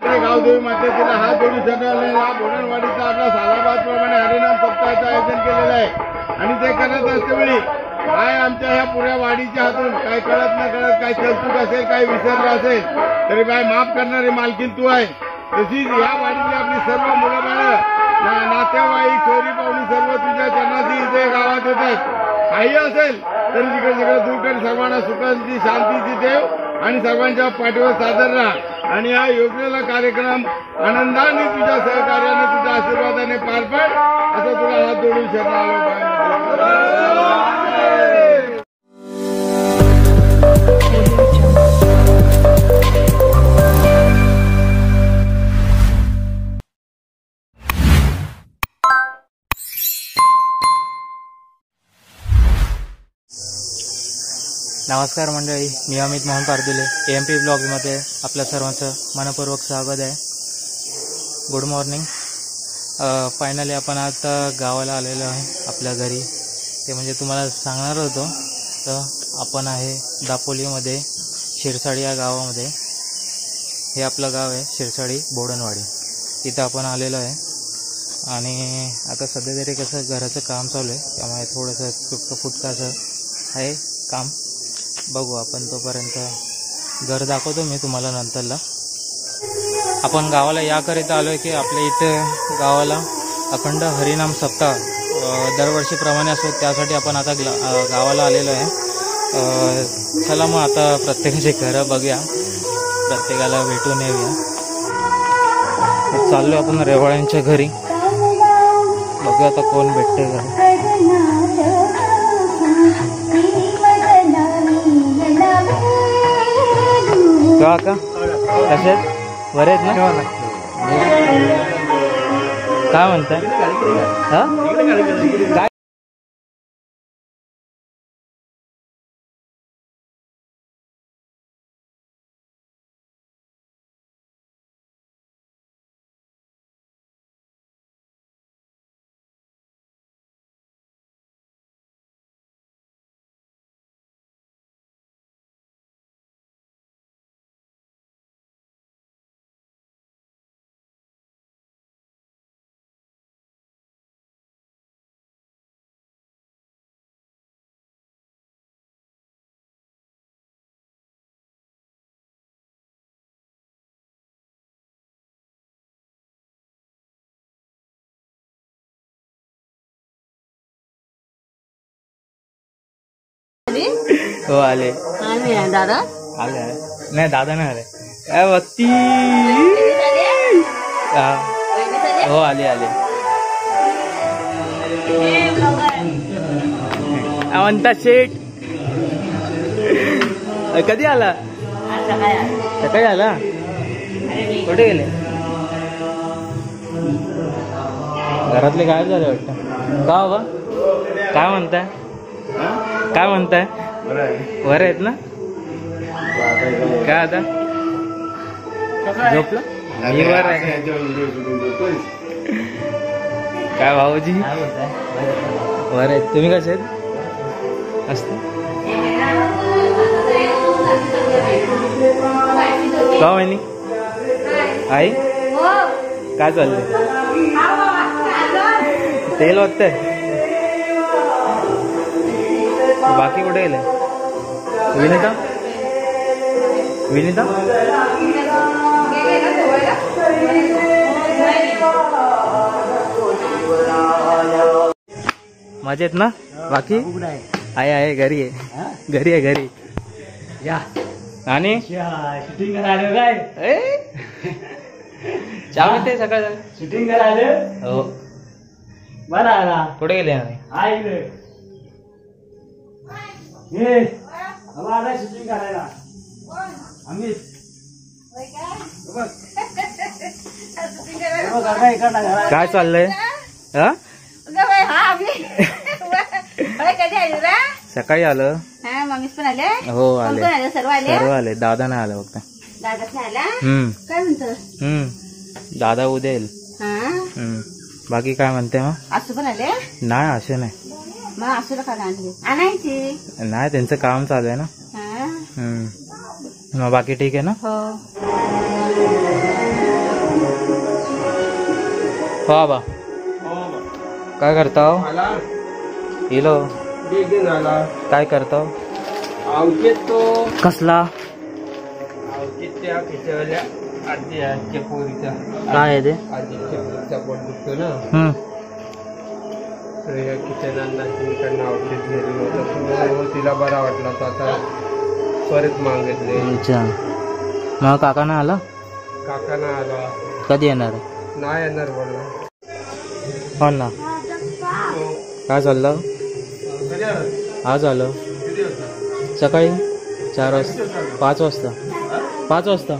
गावदेवी मातेला हात जोडून शरणाला बोडणवाडीचा आपला सालाबाद प्रमाणे हरिनाम सप्ताहाचं आयोजन केलेलं आहे आणि ते करत असतेवेळी काय आमच्या ह्या पुऱ्या वाडीच्या हातून काय कळत न कळत काय चलचूक असेल काय विसरलं असेल तरी बाय माफ करणारी मालकीन तू आहे. तशीच या वाडीतली आपली सर्व मुलं बाळं नातेवाईक सोयरी पाहुणी सर्व तुझ्या चरणाची इथे गावात येतात. काही असेल तरी तिकडे दूर कर सर्वांना सुखांची शांतीची देव आणि सर्वांच्या पाठीवर सादर राहा आणि हा योजनेला कार्यक्रम आनंदाने तुझ्या सहकार्याने तुझ्या आशीर्वादाने पार पाड असं तुला हात जोडून शरणालो. नमस्कार मंडळी, मी अमित मोहन पारदुले AMP ब्लॉगमध्ये आपल्या सर्वांचं मनपूर्वक स्वागत आहे. Good morning. फायनली आपण आता गावाला आलेलो आहे आपल्या घरी. ते म्हणजे तुम्हाला सांगणार होतो तर आपण आहे दापोलीमध्ये शिरसाडी या गावामध्ये. हे आपलं गाव आहे शिरसाडी बोडणवाडी. इथं आपण आलेलो आहे आणि आता सध्या तरी कसं घराचं काम चालू आहे त्यामुळे थोडंसं तुटकं फुटकं असं आहे काम. बघू आपण तोपर्यंत घर दाखवतो मी तुम्हाला नंतरला. आपण गावाला याकरिता आलो आहे की आपल्या इथे गावाला अखंड हरिनाम सप्ताह दरवर्षीप्रमाणे असतो त्यासाठी आपण आता गावाला आलेलो आहे. चला मग आता प्रत्येकाचे घरं बघूया, प्रत्येकाला भेटून येऊया. चाललो आपण रेवाळ्यांच्या घरी, बघूया आता कोण भेटते घरी. का कशात बरे आहेत ना? काय म्हणताय? काय हो आले दादा आले नाही, दादा नाही आले. काय बघती? हो आले आले. म्हणता शेठ कधी आला? सकाळी आला. कुठे गेले? घरातले गायब झाले वाटतं. का बाबा काय म्हणताय? काय म्हणताय? बरं आहेत ना? काय आता झोपला? मी बरं आहे. काय भाऊजी बरं आहेत, तुम्ही कसे आहेत? असते का वहिनी? आई काय चाललंय? तेल वाटतंय. बाकी कुठे गेले? विनीता विनीता मजेत ना? बाकी आहे घरी आहे, घरी आहे घरी. या आणि शूटिंग करायला काय चहा पिते सकाळ शूटिंग करायला. हो बरं. कुठे गेले? शूटिंग करायला आम्ही काय चाललंय? सकाळी आलं. मम्मीच पण आले. हो आले, सर्व आले. सर्व आले. दादा नाही आला फक्त. दादाच नाही आला. काय म्हणतो? दादा उद्या येईल. बाकी काय म्हणते मग? असं पण आले? नाही असे नाही. मग असं का आणायची? नाही त्यांचं काम चालू आहे ना. मग बाकी ठीक आहे ना? हो. वा बा काय करता इलो काय करता तो कसला आवतीच्या खिचवल्या आजी पोरीचा काय आहे ते आजीच्या पोरीचा पोट दुखतो ना हम्म तर या किचनांना तिकडनं औषध घेतलं होतं तिला बरा वाटला तर आता परत मागितले अच्छा मग काका ना आला काकांना आला कधी येणार नाही येणार बोलला हो ना काय चाललं आज आलं सकाळी 4 वाजता 5 वाजता 5 वाजता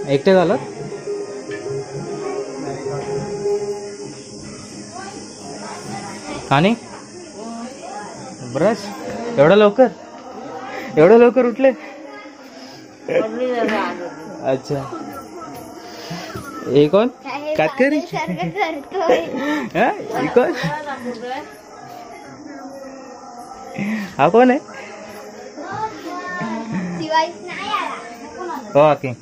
एकटे झालं आणि ब्रश एवढं लवकर उठले अच्छा हे कोण कातकरी हा? हे कोण हा कोण आहे हो आकी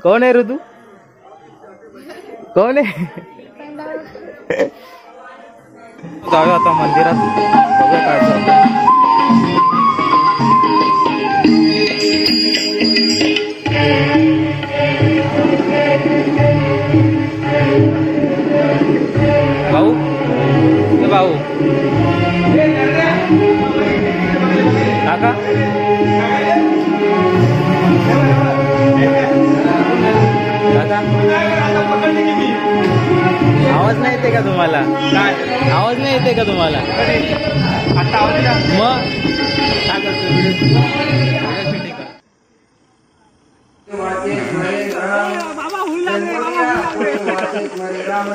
कोण आहे ऋतू कोण आहे जाऊया आता मंदिरात बघूया काय चालतं भाऊ ते भाऊ काका आवाज नाही येते का तुम्हाला आवाज नाही येते का तुम्हाला मग काय करतो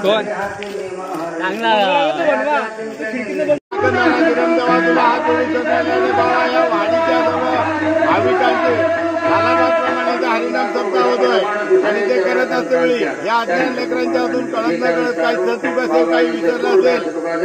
कोण चांगला हरिनाम सप्ताह होतोय आणि ते करत असतेवेळी या अज्ञान लेकरांच्या हातून कळत न कळत काही चूक असेल काही विसरलं असेल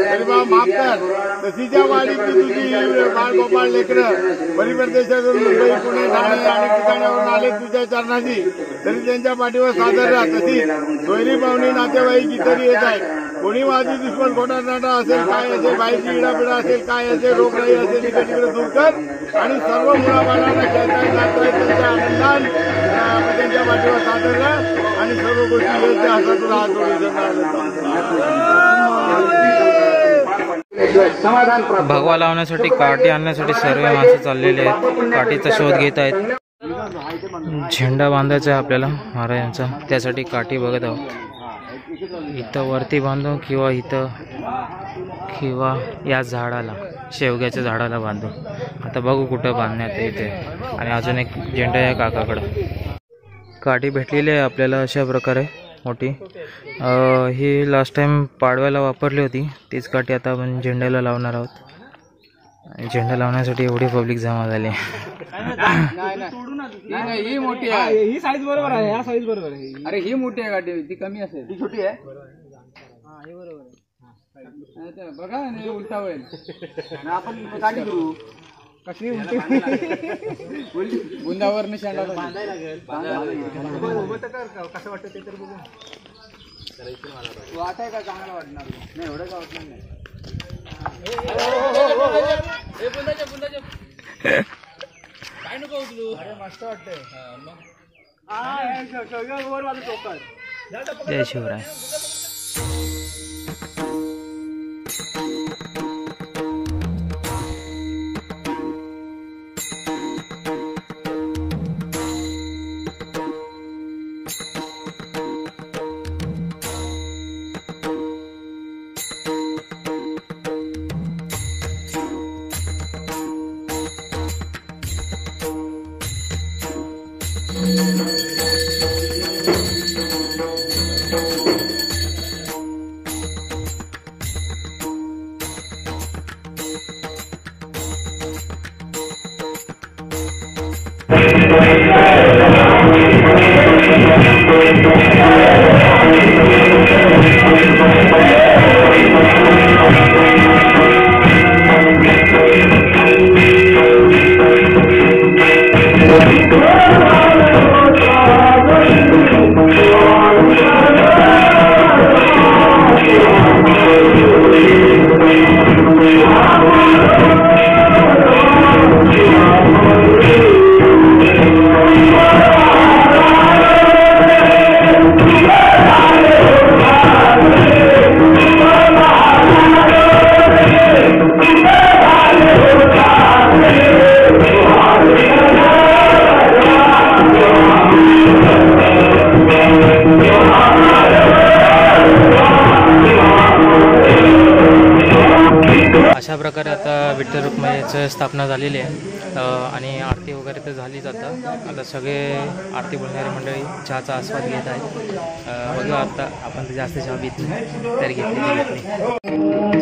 तरी बा माफ कर तशी ज्या वाडीतली तुझी बाळ गोपाळ लेकरं परिप्रदेशातून मुंबई पुणे ठाणे अनेक ठिकाणावरून आले तुझ्या चरणाची तरी त्यांच्या पाठीवर सादर राहा तशी सोयरी पाहुणी नातेवाईक इतरही येत आहेत कोणी वादी दुश्मन खोटा नाटा असेल काय असेल बाईची इडापिडा असेल काय असेल रोगराई असेल इकडे तिकडे दूर कर आणि सर्व मुलाबाळांना खेळता जातोय त्यांच्या आनंदान त्यांच्या पाठीवर सादर राहा आणि सर्व गोष्टी योग्य हातातून हात भगवा लावण्यासाठी काठी आणण्यासाठी सर्व माणसं चाललेले आहेत काठीचा शोध घेत आहेत झेंडा बांधायचा आहे आपल्याला महाराजांचा त्यासाठी काठी बघत आहोत इथं वरती बांधू किंवा या झाडाला शेवग्याच्या झाडाला बांधू आता बघू कुठं बांधण्यात येते आणि अजून एक झेंडा आहे काकाकडं काठी भेटलेली आहे आपल्याला अशा प्रकारे मोठी ही लास्ट टाइम पाडव्याला वापरली होती तीच काठी आता आपण झेंड्याला लावणार आहोत झेंडा लावण्यासाठी एवढी पब्लिक जमा झाली नाही ही मोठी आहे ही साईज बरोबर आहे ह्या साईज बरोबर आहे अरे ही मोठी आहे गाडी ती कमी असेल ती छोटी आहे हे बरोबर आहे बघा नाही उलटा होईल आपण गाडी करू कशी उलटी बुंदावर शेंडा बांधायला लागेल कसं वाटतं ते तर बघू वाटाय का चांगला वाटणार नाही एवढं का वाटणार नाही काय नको उचलू अरे मस्त वाटतंय जय शिवराय अशा प्रकारे आता विठ्ठल रुक्माईची स्थापना झालेली आहे आणि आरती वगैरे तर झालीच आता सगळे आरती बोलणारी मंडळी चहाचा आस्वाद घेत आहे. बघा आता आपण तर जास्त चहा घेत नाही तरी घेतली.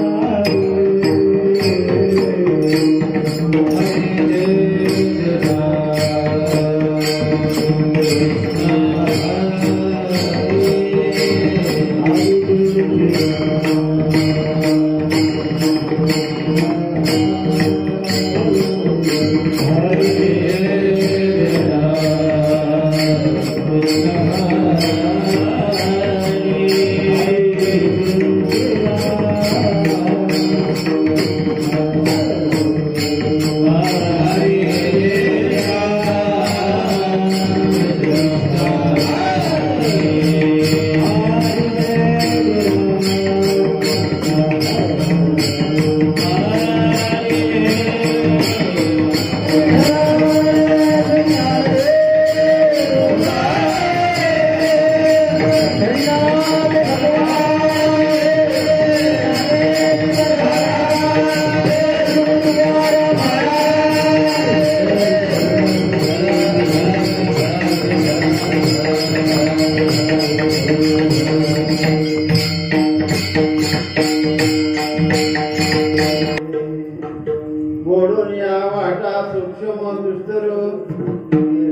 मोडून या वाटा सूक्ष्म दुष्टर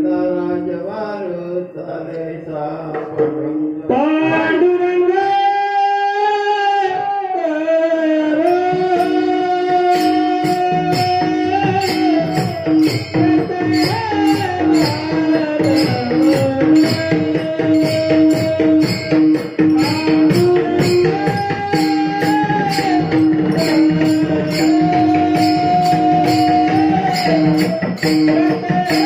राजवार चालेचा पांडुरंग Thank you.